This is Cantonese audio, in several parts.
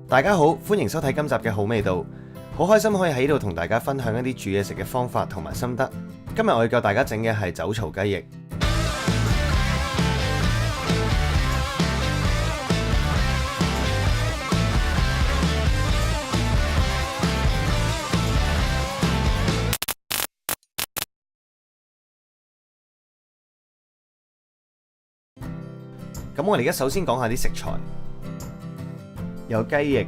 大家好，歡迎收睇今集嘅好味道。好開心可以喺度同大家分享一啲煮嘢食嘅方法同埋心得。今日我要教大家整嘅係酒槽雞翼。咁我哋而家首先講下啲食材，有雞翼、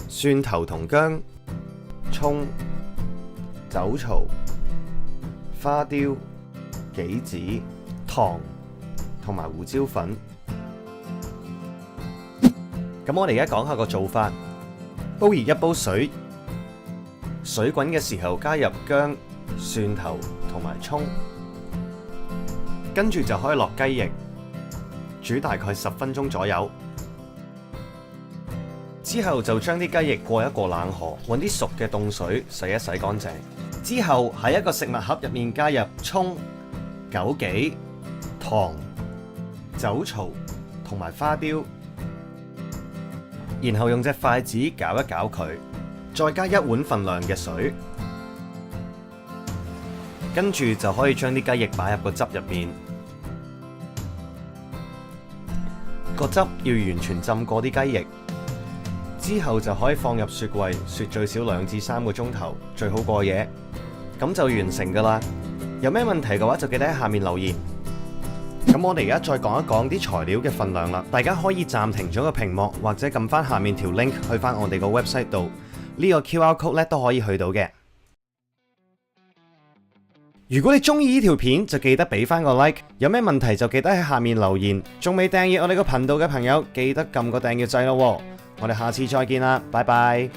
蒜頭同薑、蔥、酒槽、花雕、杞子、糖同埋胡椒粉。咁我哋而家講下個做法，煲熱一煲水，水滾嘅時候加入薑、蒜頭同埋蔥，跟住就可以落雞翼。煮大概10分鐘左右，之後就將啲雞翼過一過冷河，揾啲熟嘅凍水洗一洗乾淨。之後喺一個食物盒入面加入蔥、枸杞、糖、酒槽同埋花雕，然後用隻筷子攪一攪佢，再加1碗份量嘅水，跟住就可以將啲雞翼擺入個汁入面。個汁要完全浸過啲雞翼，之後就可以放入雪櫃雪最少2至3個鐘頭，最好過夜，咁就完成噶啦。有咩問題嘅話就記得喺下面留言。咁我哋而家再講一講啲材料嘅份量啦，大家可以暫停咗個屏幕，或者撳翻下面條 link 去翻我哋個 website 度，呢個 QR code 咧都可以去到嘅。如果你中意呢條片，就記得俾翻個 like。有咩問題就記得喺下面留言。仲未訂閱我哋個頻道嘅朋友，記得撳個訂閱掣咯。我哋下次再見啦，拜拜。